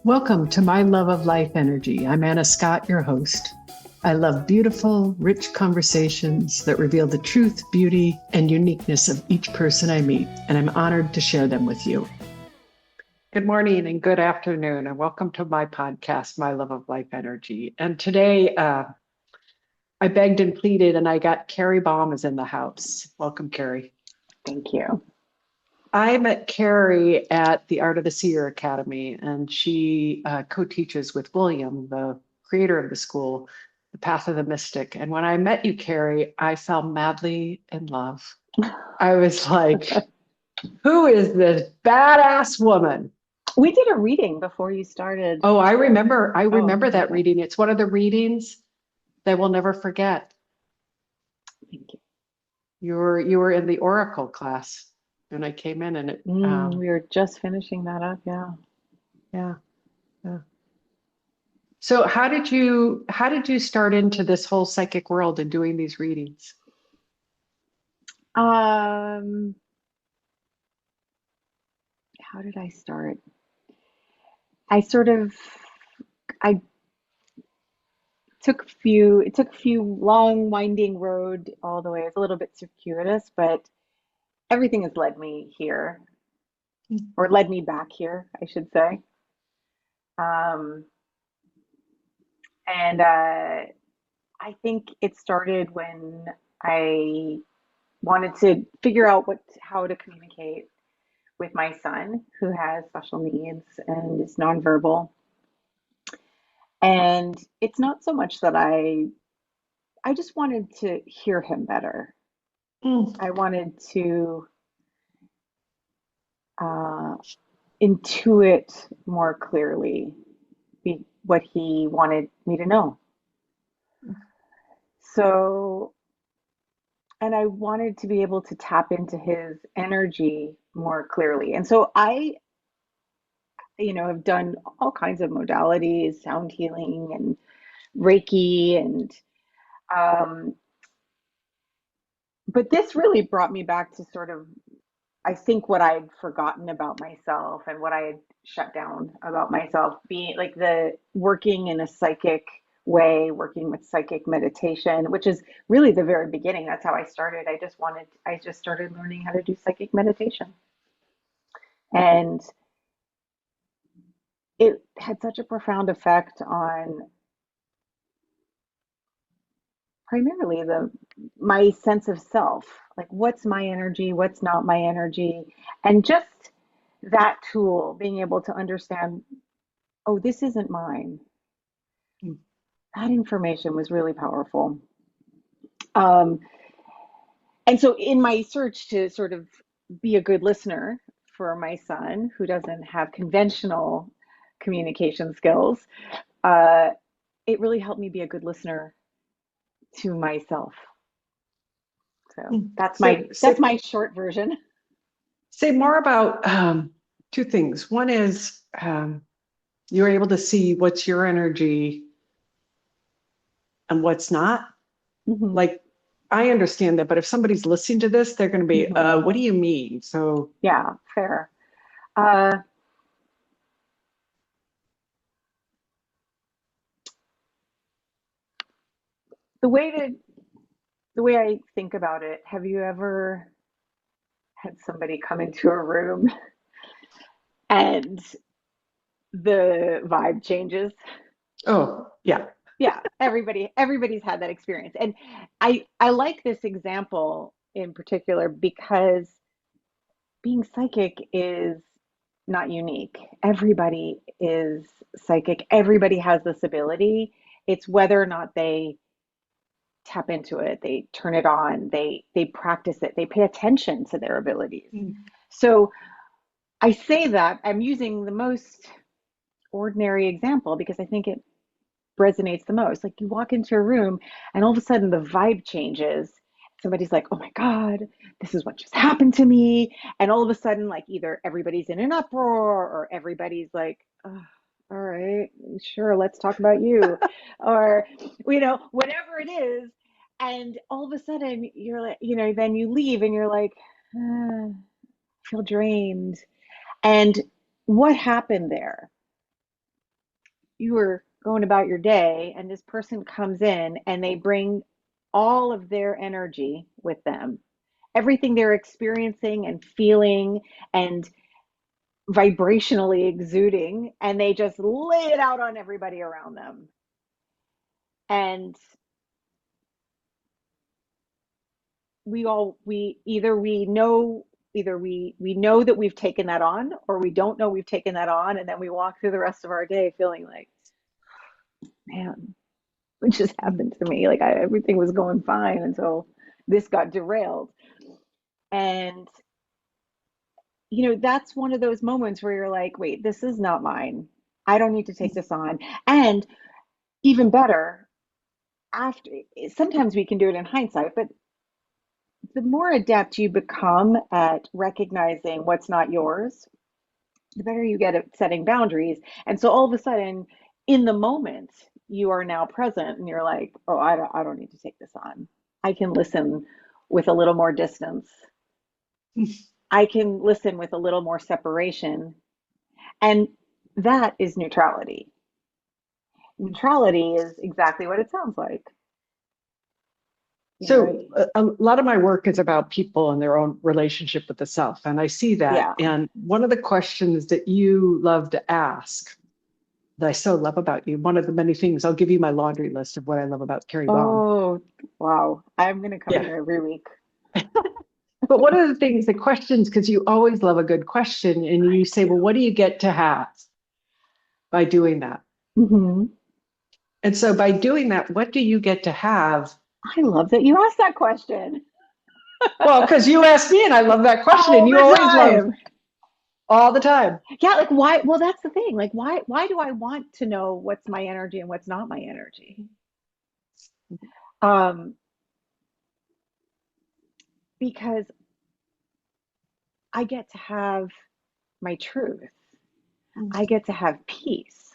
Welcome to My Love of Life Energy. I'm Anna Scott, your host. I love beautiful, rich conversations that reveal the truth, beauty, and uniqueness of each person I meet, and I'm honored to share them with you. Good morning and good afternoon, and welcome to my podcast, My Love of Life Energy. And today, I begged and pleaded, and I got Carrie Baum is in the house. Welcome, Carrie. Thank you. I met Carrie at the Art of the Seer Academy, and she co-teaches with William, the creator of the school, The Path of the Mystic. And when I met you, Carrie, I fell madly in love. I was like, who is this badass woman? We did a reading before you started. Oh, I remember that Okay. reading. It's one of the readings that we'll never forget. Thank you. You were in the Oracle class, and I came in, and We were just finishing that up. Yeah. yeah. So how did you start into this whole psychic world and doing these readings? Um, how did I start? I sort of I it took a few long winding road all the way. It's a little bit circuitous, but everything has led me here, or led me back here, I should say. Um, and I think it started when I wanted to figure out how to communicate with my son who has special needs and is nonverbal. And it's not so much that I just wanted to hear him better. Mm. I wanted to uh, intuit more clearly what he wanted me to know. So, and I wanted to be able to tap into his energy more clearly. And so have done all kinds of modalities, sound healing and Reiki, and um, but this really brought me back to sort of, I think, what I'd forgotten about myself and what I had shut down about myself, being like the working in a psychic way, working with psychic meditation, which is really the very beginning. That's how I started. I just started learning how to do psychic meditation. And it had such a profound effect on primarily the my sense of self, like what's my energy, what's not my energy, and just that tool, being able to understand, oh, this isn't mine. That information was really powerful. um, and so in my search to sort of be a good listener for my son who doesn't have conventional communication skills, uh, it really helped me be a good listener to myself. So that's my short version. Say more about two things. One is you're able to see what's your energy and what's not. Mm-hmm. Like, I understand that, but if somebody's listening to this, they're going to be, Mm-hmm. what do you mean? So, Yeah, fair. Uh, the way to the way I think about it, have you ever had somebody come into a room and the vibe changes? oh, yeah. Yeah, everybody's had that experience. And I like this example in particular because being psychic is not unique. Everybody is psychic. Everybody has this ability. It's whether or not they tap into it, they turn it on, they practice it, they pay attention to their abilities. Mm. So I say that I'm using the most ordinary example because I think it resonates the most. Like you walk into a room and all of a sudden the vibe changes. Somebody's like, oh my God, this is what just happened to me. And all of a sudden, like either everybody's in an uproar or everybody's like, oh, all right, sure, let's talk about you. Or, whatever it is. And all of a sudden you're like, then you leave and you're like, I feel drained. And what happened there? you were going about your day and this person comes in and they bring all of their energy with them, everything they're experiencing and feeling and vibrationally exuding, and they just lay it out on everybody around them. And we know that we've taken that on, or we don't know we've taken that on, and then we walk through the rest of our day feeling like, man, what just happened to me? Like everything was going fine until this got derailed. And that's one of those moments where you're like, wait, this is not mine. I don't need to take this on. And even better, after, sometimes we can do it in hindsight, but the more adept you become at recognizing what's not yours, the better you get at setting boundaries. And so all of a sudden, in the moment, you are now present and you're like, oh, I don't need to take this on. I can listen with a little more distance. I can listen with a little more separation. And that is neutrality. Neutrality is exactly what it sounds like. So a lot of my work is about people and their own relationship with the self. And I see that. Yeah. And one of the questions that you love to ask that I so love about you, one of the many things, I'll give you my laundry list of what I love about Carrie Baum. Oh, wow. I'm going to come Yeah. here every week. But one of the things, the questions, because you always love a good question, and I you say, well, do. what do you get to have by doing that? Hmm. And so by doing that, what do you get to have? I love that you asked that question Well, because you asked me, and I love that question, and all you the always love time. all the time. Yeah, like why? Well, that's the thing. Like why do I want to know what's my energy and what's not my energy? Um, because I get to have my truth. I get to have peace.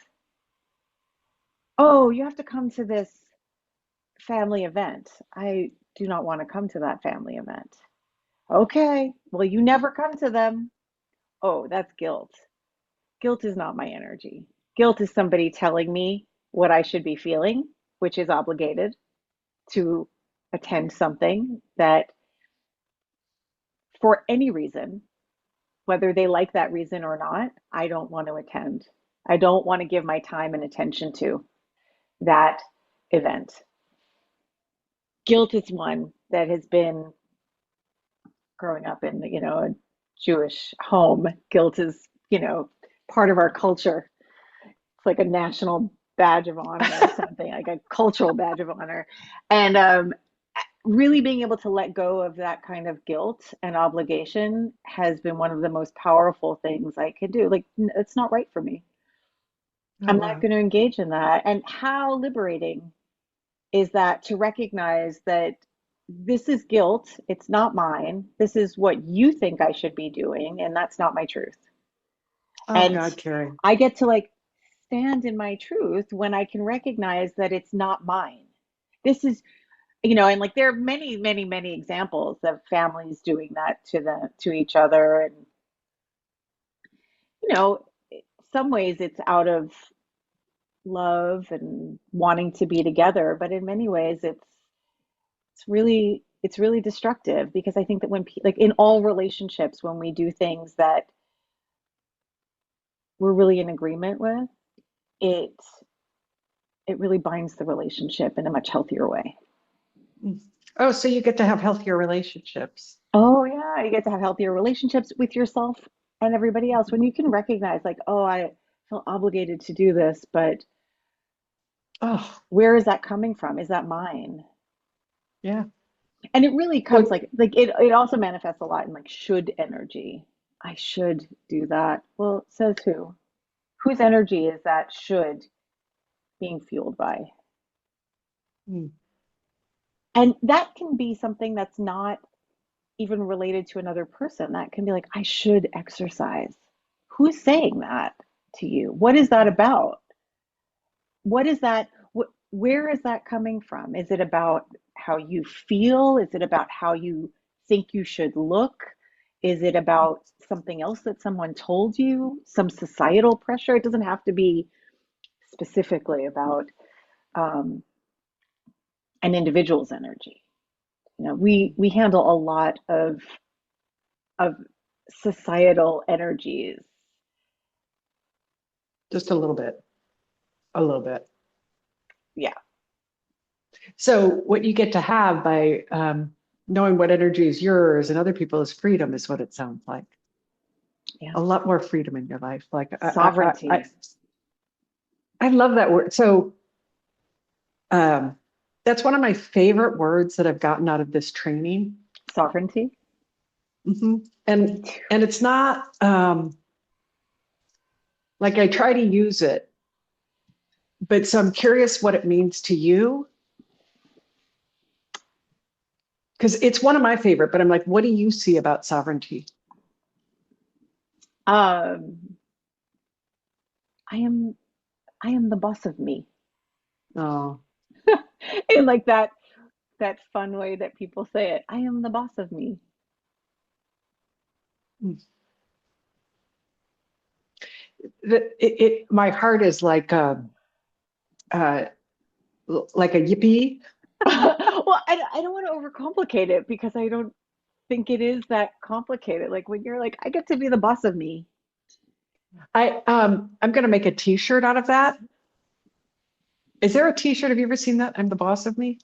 Oh, you have to come to this family event. I do not want to come to that family event. Okay, well, you never come to them. Oh, that's guilt. Guilt is not my energy. Guilt is somebody telling me what I should be feeling, which is obligated to attend something that, for any reason, whether they like that reason or not, I don't want to attend. I don't want to give my time and attention to that event. Guilt is one that has been growing up in, a Jewish home. Guilt is, part of our culture. It's like a national badge of honor or something, like a cultural badge of honor. And really being able to let go of that kind of guilt and obligation has been one of the most powerful things I could do. Like, it's not right for me. Oh, I'm not wow. going to engage in that. And how liberating is that to recognize that this is guilt, it's not mine. This is what you think I should be doing, and that's not my truth. Oh, And God, Carrie. I get to like stand in my truth when I can recognize that it's not mine. This is, and like there are many, many, many examples of families doing that to each other. And, you know, some ways it's out of love and wanting to be together, but in many ways it's really destructive, because I think that like in all relationships, when we do things that we're really in agreement with, it it really binds the relationship in a much healthier way. Mm. Oh, so you get to have healthier relationships. Oh yeah, you get to have healthier relationships with yourself and everybody else when you can recognize like, oh, I feel obligated to do this, but Oh, where is that coming from? Is that mine? yeah. And it really comes Well, like it also manifests a lot in like should energy. I should do that. Well, says who? Whose energy is that should being fueled by? mm, And that can be something that's not even related to another person. That can be like, I should exercise. Who's saying that to you? What is that about? What is that? Where is that coming from? Is it about how you feel? Is it about how you think you should look? Is it about something else that someone told you? Some societal pressure? It doesn't have to be specifically about um, an individual's energy. We handle a lot of societal energies. Just a little bit, a little bit. Yeah. So what you get to have by knowing what energy is yours and other people is freedom, is what it sounds like. Yeah. A lot more freedom in your life. Like Sovereignty. I love that word. So um, that's one of my favorite words that I've gotten out of this training. Sovereignty. Hmm. Me And too. it's not like I try to use it, but so I'm curious what it means to you, because it's one of my favorite. But I'm like, what do you see about sovereignty? Um, I am I am the boss of me. Oh, In like that fun way that people say it. I am the boss of me. my heart is uh, like a yippee. Well, I don't want to overcomplicate it because I don't think it is that complicated. Like when you're like, I get to be the boss of me. I'm going to make a T-shirt out of that. Is there a T-shirt? Have you ever seen that? I'm the boss of me.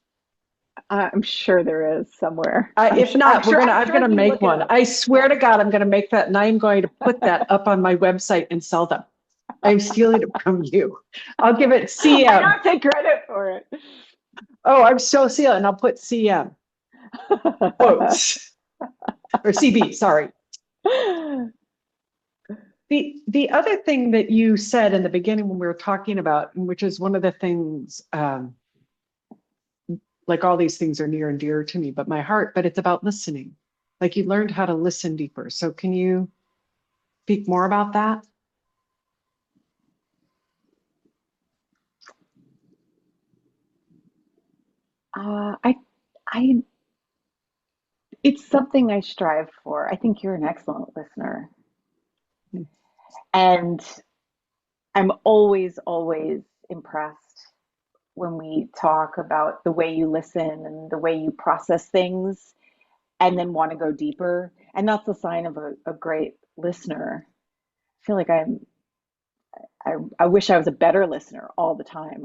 I'm sure there is somewhere. If not, I'm I'm sure gonna if you make look it one. up. I swear Yeah. to God, I'm gonna make that, and I'm going to put that up on my website and sell them. I'm stealing it from you. I'll give it I CM. don't take credit for it. Oh, I'm so stealing, and I'll put CM quotes or CB. Sorry. The other thing that you said in the beginning when we were talking about, which is one of the things, like all these things are near and dear to me, but my heart, but it's about listening. Like you learned how to listen deeper. So can you speak more about that? I, I, it's something I strive for. I think you're an excellent listener, and I'm always impressed when we talk about the way you listen and the way you process things and then want to go deeper. And that's a sign of a great listener. I feel like I wish I was a better listener all the time.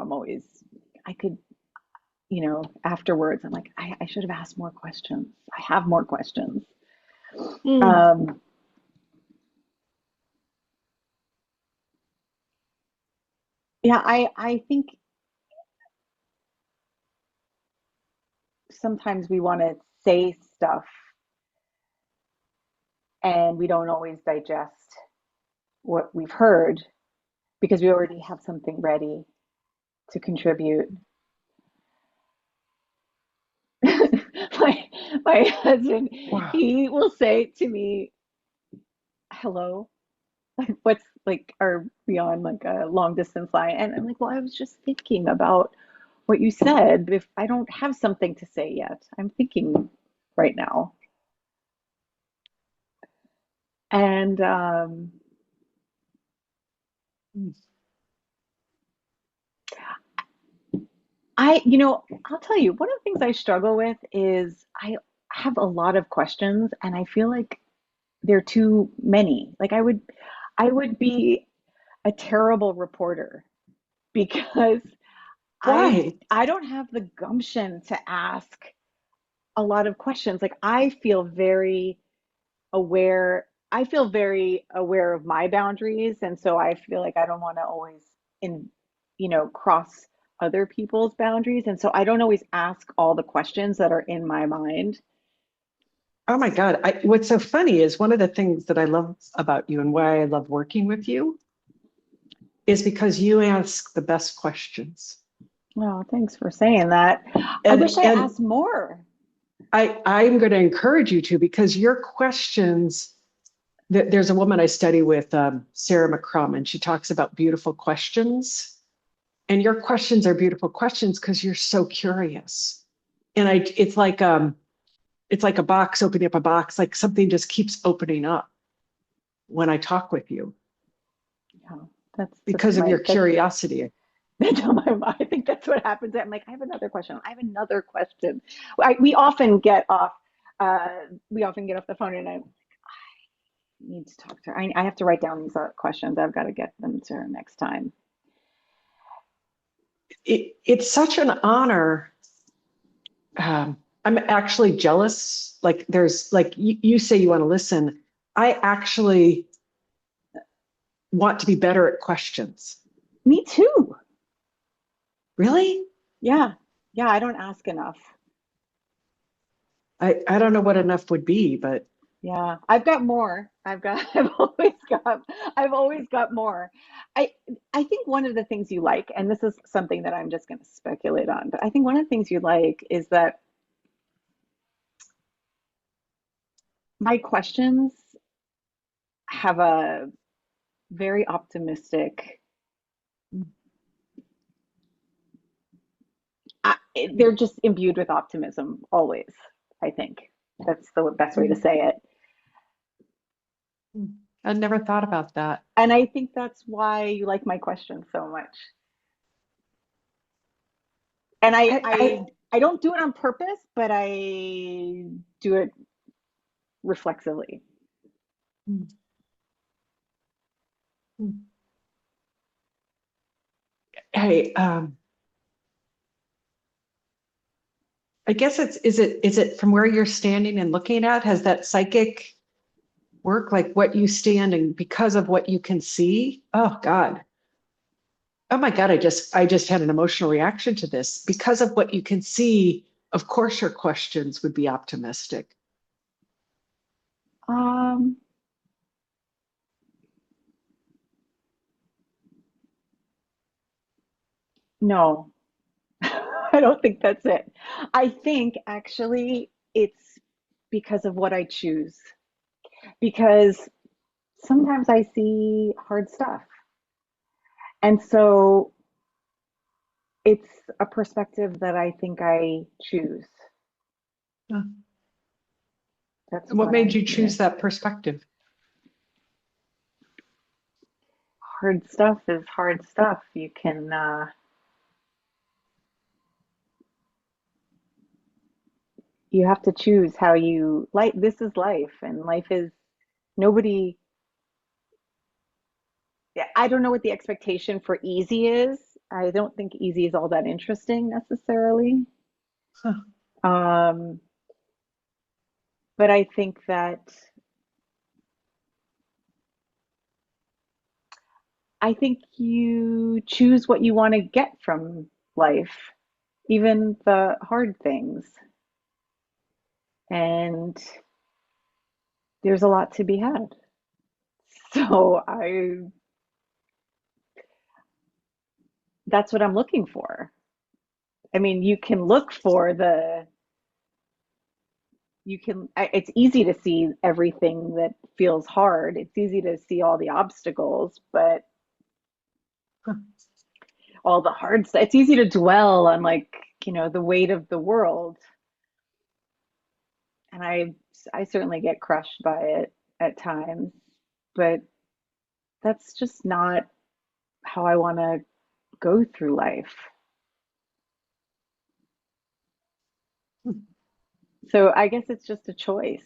I could, afterwards, I'm like, I should have asked more questions. I have more questions. Mm. Um, yeah, I think sometimes we want to say stuff and we don't always digest what we've heard because we already have something ready to contribute. my my husband, Wow. he will say to me, "Hello, like what's like are we on like a long distance line?" And I'm like, "Well, I was just thinking about what you said. If I don't have something to say yet, I'm thinking right now." And Mm. I'll tell you, one of the things I struggle with is I have a lot of questions, and I feel like they're too many. Like I would be a terrible reporter because I Why? I don't have the gumption to ask a lot of questions. Like I feel very aware of my boundaries, and so I feel like I don't want to always in cross other people's boundaries, and so I don't always ask all the questions that are in my mind. Oh my God. What's so funny is one of the things that I love about you and why I love working with you is because you ask the best questions. Well, thanks for saying that. I wish I And asked more. I'm going to encourage you to, because your questions, there's a woman I study with, Sarah McCrum, and she talks about beautiful questions. And your questions are beautiful questions because you're so curious. And it's like a box opening up a box, like something just keeps opening up when I talk with you Yeah, that's just because of your curiosity. Until I think that's what happens. I'm like, I have another question. I have another question. We often get off. Uh, we often get off the phone, and I need to talk to her. I have to write down these questions. I've got to get them to her next time. It's such an honor. I'm actually jealous. Like there's like you say you want to listen. I actually want to be better at questions. Me too. Really? Yeah. Yeah. I don't ask enough. I don't know what enough would be, but Yeah. I've got more. I've always got more. I, I think one of the things you like, and this is something that I'm just going to speculate on, but I think one of the things you like is that my questions have a very optimistic, I, they're just imbued with optimism always, I think. That's the best way to say it. I never thought about that. And I think that's why you like my questions so much. And I I don't do it on purpose, but I do it reflexively. I I guess it's is it from where you're standing and looking at? Has that psychic work like what you stand and because of what you can see? Oh God. Oh my God, I just had an emotional reaction to this. Because of what you can see, of course your questions would be optimistic. Um, no, I don't think that's it. I think actually it's because of what I choose. Because sometimes I see hard stuff. And so it's a perspective that I think I choose. Huh. That's And what what made I'm you choose hearing. that perspective? Hard stuff is hard stuff. You have to choose how you like. This is life, and life is nobody. Yeah, I don't know what the expectation for easy is. I don't think easy is all that interesting necessarily. Huh. Um, but I think that I think you choose what you want to get from life, even the hard things. And there's a lot to be had. So that's what I'm looking for. I mean, you can look for the you can it's easy to see everything that feels hard. It's easy to see all the obstacles, but Huh. all the hard stuff, it's easy to dwell on like, the weight of the world. And I certainly get crushed by it at times, but that's just not how I want to go through life. So I guess it's just a choice.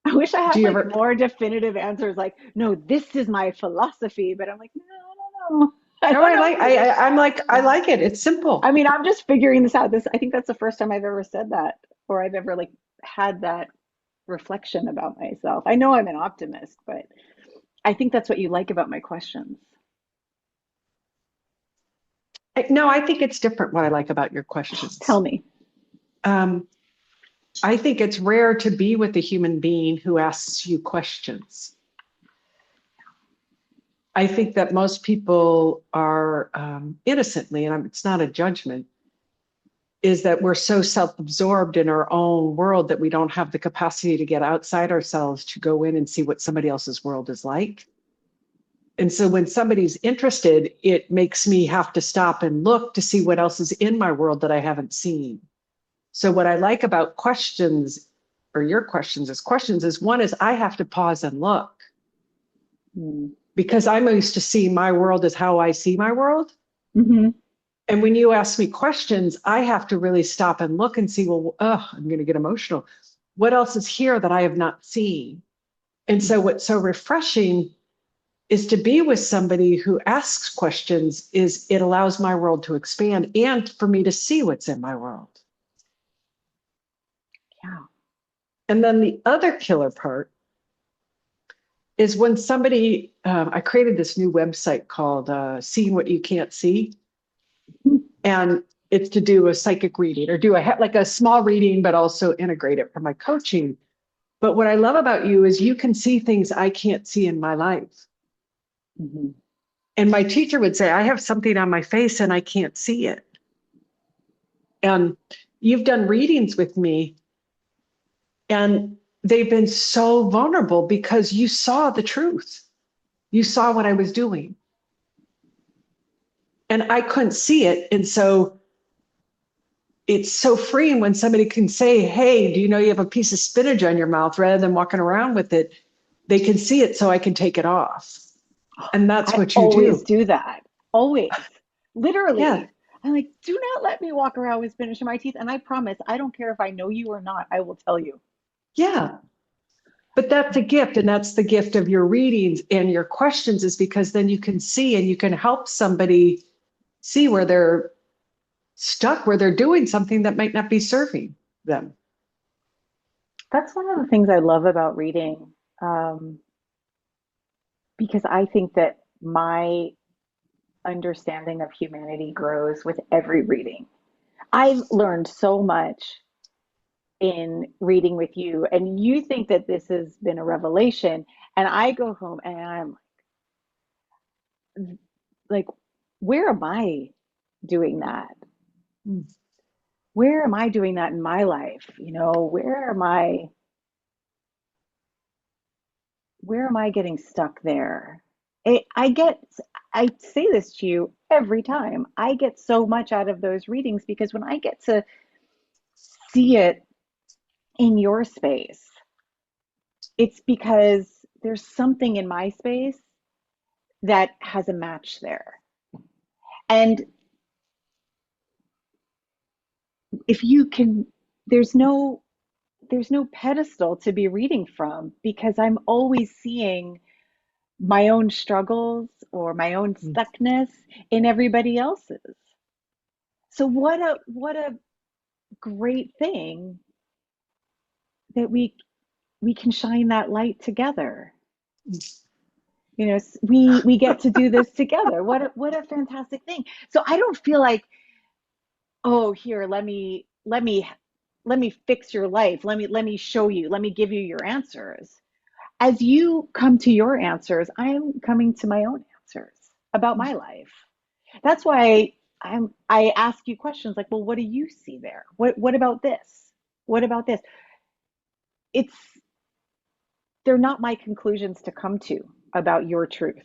I wish I Do had you like ever more definitive answers, like, no, this is my philosophy, but I'm like, no, I don't know. I No, don't I know like what it is. I'm like I like it. It's I simple. mean, I'm just figuring this out. I think that's the first time I've ever said that, or I've ever like had that reflection about myself. I know I'm an optimist, but I think that's what you like about my questions. No, I think it's different what I like about your Tell questions. me. Um, I think it's rare to be with a human being who asks you questions. I think that most people are innocently, and it's not a judgment, is that we're so self-absorbed in our own world that we don't have the capacity to get outside ourselves to go in and see what somebody else's world is like. And so when somebody's interested, it makes me have to stop and look to see what else is in my world that I haven't seen. So what I like about questions or your questions is one is I have to pause and look Hmm. because I'm used to seeing my world as how I see my world. Hmm. And when you ask me questions, I have to really stop and look and see, well, I'm going to get emotional. What else is here that I have not seen? And so what's so refreshing is to be with somebody who asks questions, is it allows my world to expand and for me to see what's in my world. Yeah. And then the other killer part is when somebody, I created this new website called Seeing What You Can't See. And it's to do a psychic reading or do like a small reading, but also integrate it for my coaching. But what I love about you is you can see things I can't see in my life. Hmm. And my teacher would say, I have something on my face and I can't see it. And you've done readings with me, and they've been so vulnerable because you saw the truth. You saw what I was doing. And I couldn't see it. And so it's so freeing when somebody can say, hey, do you know you have a piece of spinach on your mouth, rather than walking around with it? They can see it so I can take it off. And that's I what you always do. do that. Always. Yeah. Literally. I'm like, do not let me walk around with spinach in my teeth. And I promise, I don't care if I know you or not, I will tell you. Yeah. But that's a gift. And that's the gift of your readings and your questions, is because then you can see and you can help somebody see where they're stuck, where they're doing something that might not be serving them. That's one of the things I love about reading, um, because I think that my understanding of humanity grows with every reading. I've learned so much in reading with you, and you think that this has been a revelation, and I go home and I'm like, where am I doing that? Mm. Where am I doing that in my life? Where am I getting stuck there? It, I get, I say this to you every time. I get so much out of those readings because when I get to see it in your space, it's because there's something in my space that has a match there. And if you can, there's no there's no pedestal to be reading from because I'm always seeing my own struggles or my own stuckness in everybody else's. So what a great thing that we can shine that light together. We get to do this together. What a fantastic thing. So I don't feel like, oh, here, let me fix your life. Let me show you. Let me give you your answers. As you come to your answers, I'm coming to my own answers about my life. That's why I ask you questions like, well, what do you see there? What about this? What about this? It's They're not my conclusions to come to about your truth.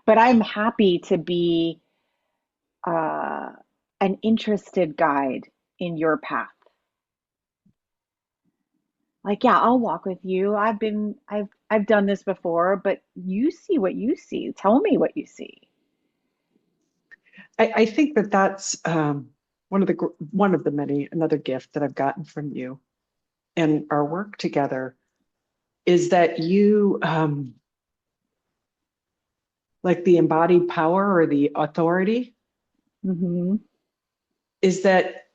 But I'm happy to be uh, an interested guide in your path. Like, yeah, I'll walk with you. I've done this before, but you see what you see. Tell me what you see. I think that that's one of the many, another gift that I've gotten from you and our work together is that you, like the embodied power or the authority, Hmm. is that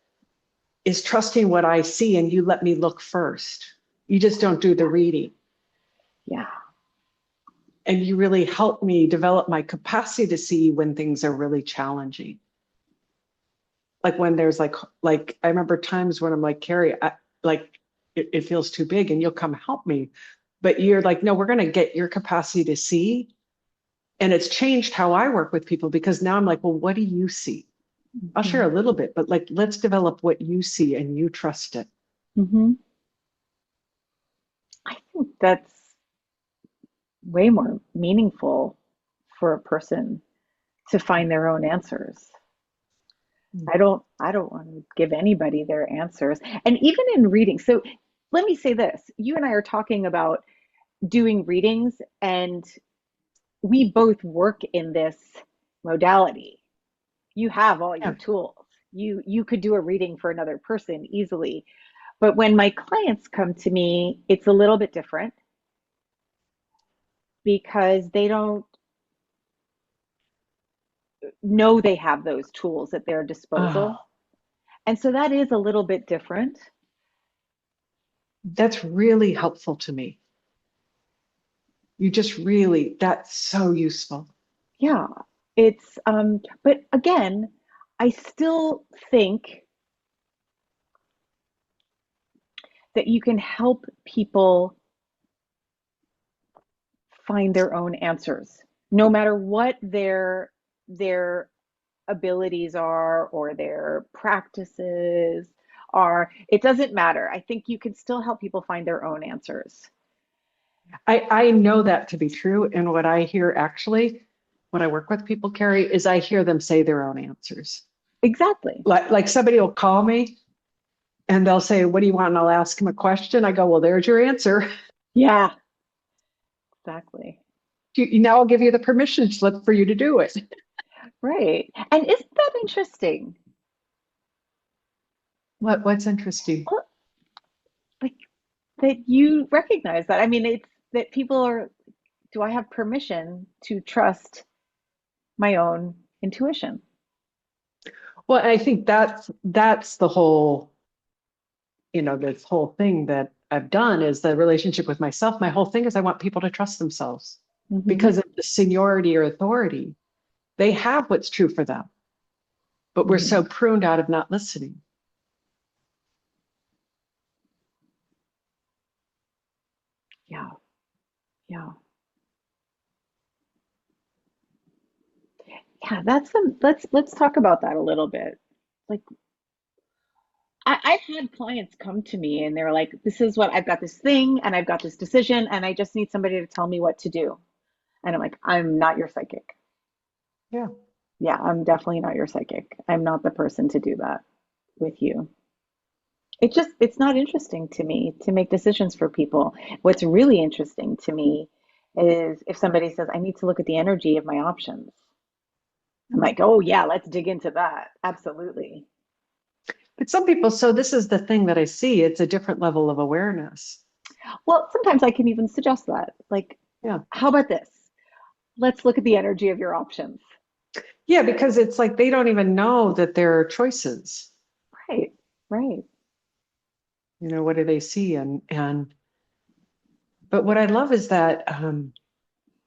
is trusting what I see, and you let me look first. You just don't do the reading. Yeah. And you really help me develop my capacity to see when things are really challenging. Like when there's like I remember times when I'm like, Carrie, like it feels too big, and you'll come help me. But you're like, no, we're going to get your capacity to see. And it's changed how I work with people because now I'm like, well, what do you see? I'll share Hmm. a little bit, but like, let's develop what you see and you trust it. Hmm. I think that's way more meaningful for a person to find their own answers. I don't want to give anybody their answers. And even in reading, so let me say this. You and I are talking about doing readings, and we both work in this modality. You have all your Yeah. tools. You could do a reading for another person easily. But when my clients come to me, it's a little bit different because they don't know they have those tools at their disposal. Oh, And so that is a little bit different. that's really helpful to me. You just really, that's so useful. Yeah. But again, I still think that you can help people find their own answers, no matter what their abilities are or their practices are. It doesn't matter. I think you can still help people find their own answers. I know that to be true. And what I hear actually, when I work with people, Carrie, is I hear them say their own answers. Exactly. Like somebody will call me and they'll say, "What do you want?" And I'll ask them a question. I go, "Well, there's your answer. Yeah, exactly. Now I'll give you the permission slip for you to do it." Right. And isn't that interesting? What's interesting? Well, like that you recognize that. I mean, it's that people are, do I have permission to trust my own intuition? Well, I think that's the whole, this whole thing that I've done is the relationship with myself. My whole thing is I want people to trust themselves Hmm. because of the seniority or authority. They have what's true for them, but we're so Hmm. pruned out of not listening. Yeah, yeah, yeah. Let's talk about that a little bit. Like I've had clients come to me and they're like, "This is what I've got, this thing, and I've got this decision, and I just need somebody to tell me what to do." And I'm like, "I'm not your psychic. Yeah. Yeah, I'm definitely not your psychic. I'm not the person to do that with you." It's not interesting to me to make decisions for people. What's really interesting to me is if somebody says, "I need to look at the energy of my options." I'm like, "Oh yeah, let's dig into that." Absolutely. But some people, so this is the thing that I see, it's a different level of awareness. Well, sometimes I can even suggest that. Like, Yeah. how about this? Let's look at the energy of your options. Yeah, because it's like they don't even know that there are choices. Right, right. What do they see? But what I love is that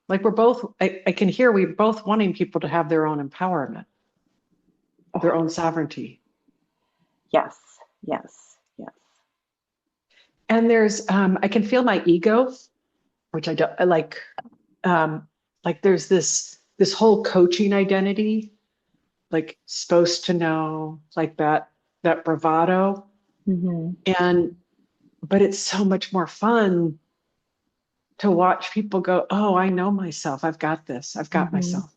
like we're both, I can hear we both wanting people to have their own empowerment, their Oh, own sovereignty. yes, yes, yes. And I can feel my ego, which I don't I like there's this whole coaching identity, like supposed to know, like that bravado. Hmm. And but it's so much more fun to watch people go, "Oh, I know myself. I've got this. I've got Hmm. myself."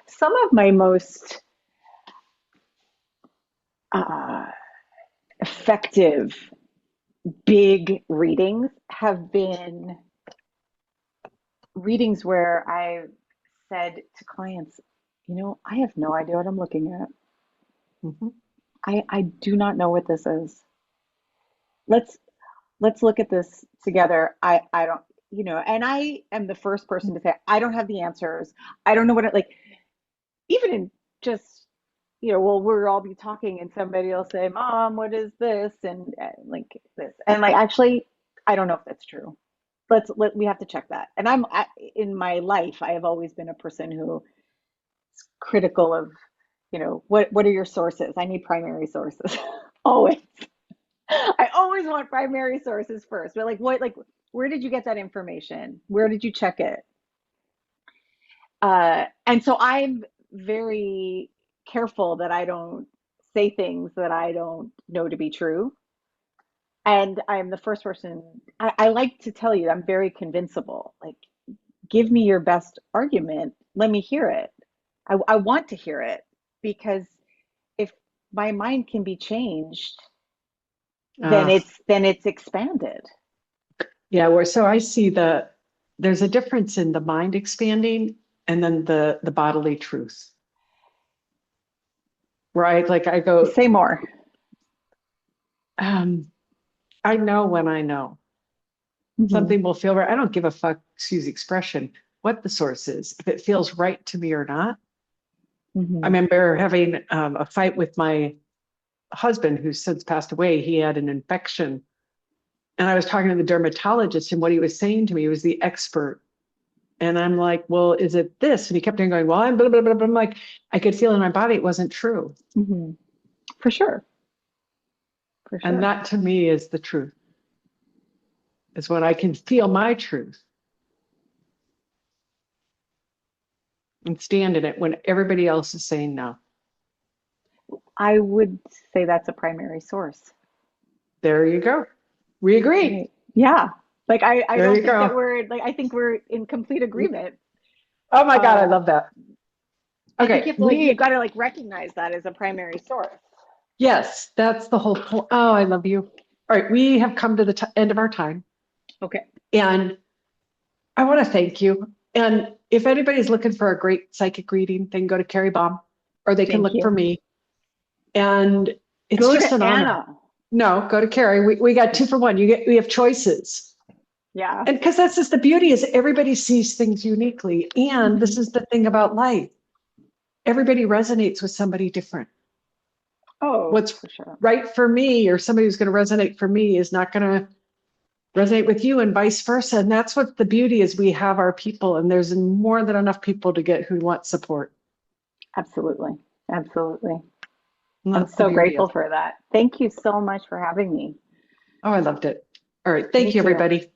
Some of my most uh, effective big readings have been readings where I've said to clients, I have no idea what I'm looking at. Mhm. I do not know what this is. Let's let's look at this together. I don't, and I am the first person to say I don't have the answers. I don't know what it like, even in just, well, we'll all be talking and somebody will say, "Mom, what is this?" And like this. And like actually, I don't know if that's true. We have to check that. And in my life, I have always been a person who is critical of, what are your sources? I need primary sources. Always. I always want primary sources first. But like where did you get that information? Where did you check it? And so I'm very careful that I don't say things that I don't know to be true. And I'm the first person, I like to tell you, I'm very convincible. Like, give me your best argument. Let me hear it. I want to hear it because if my mind can be changed, Uh, then it's expanded. yeah, so I see there's a difference in the mind expanding and then the bodily truth, right? Like I go, Say more. um, I know when I know Hmm. something will feel right. I don't give a fuck, excuse the expression, what the source is. If it feels right to me or not. I Hmm. remember having a fight with my husband, who's since passed away. He had an infection. And I was talking to the dermatologist, and what he was saying to me was the expert. And I'm like, well, is it this? And he kept on going, well, I'm blah, blah, blah, blah. I'm like, I could feel in my body it wasn't true. Hmm. For sure. For And sure. that to me is the truth, is when I can feel my truth and stand in it when everybody else is saying no. I would say that's a primary source. There you go. We agree. Right. Yeah. Like I There don't you think that go. we're like I think we're in complete agreement. Oh my God, I Um, love that. I think Okay, you have to like you've got to like recognize that as a primary source. yes, that's the whole point. Oh, I love you. All right, we have come to the end of our time. Okay. And I want to thank you. And if anybody's looking for a great psychic reading, they can go to Carrie Baum or they can Thank look for you. me. And it's Go just to an honor. Anna. No, go to Carrie. We got 2 for 1. We have choices. Yeah. And because that's just the beauty is everybody sees things uniquely. And this Hmm. is the thing about life. Everybody resonates with somebody different. Oh, What's for sure. right for me or somebody who's going to resonate for me is not going to resonate with you and vice versa. And that's what the beauty is. We have our people and there's more than enough people to get who want support. Absolutely. Absolutely. And I'm that's the so beauty of grateful it. for that. Thank you so much for having me. Oh, I loved it. All right. Me Thank you, too. everybody.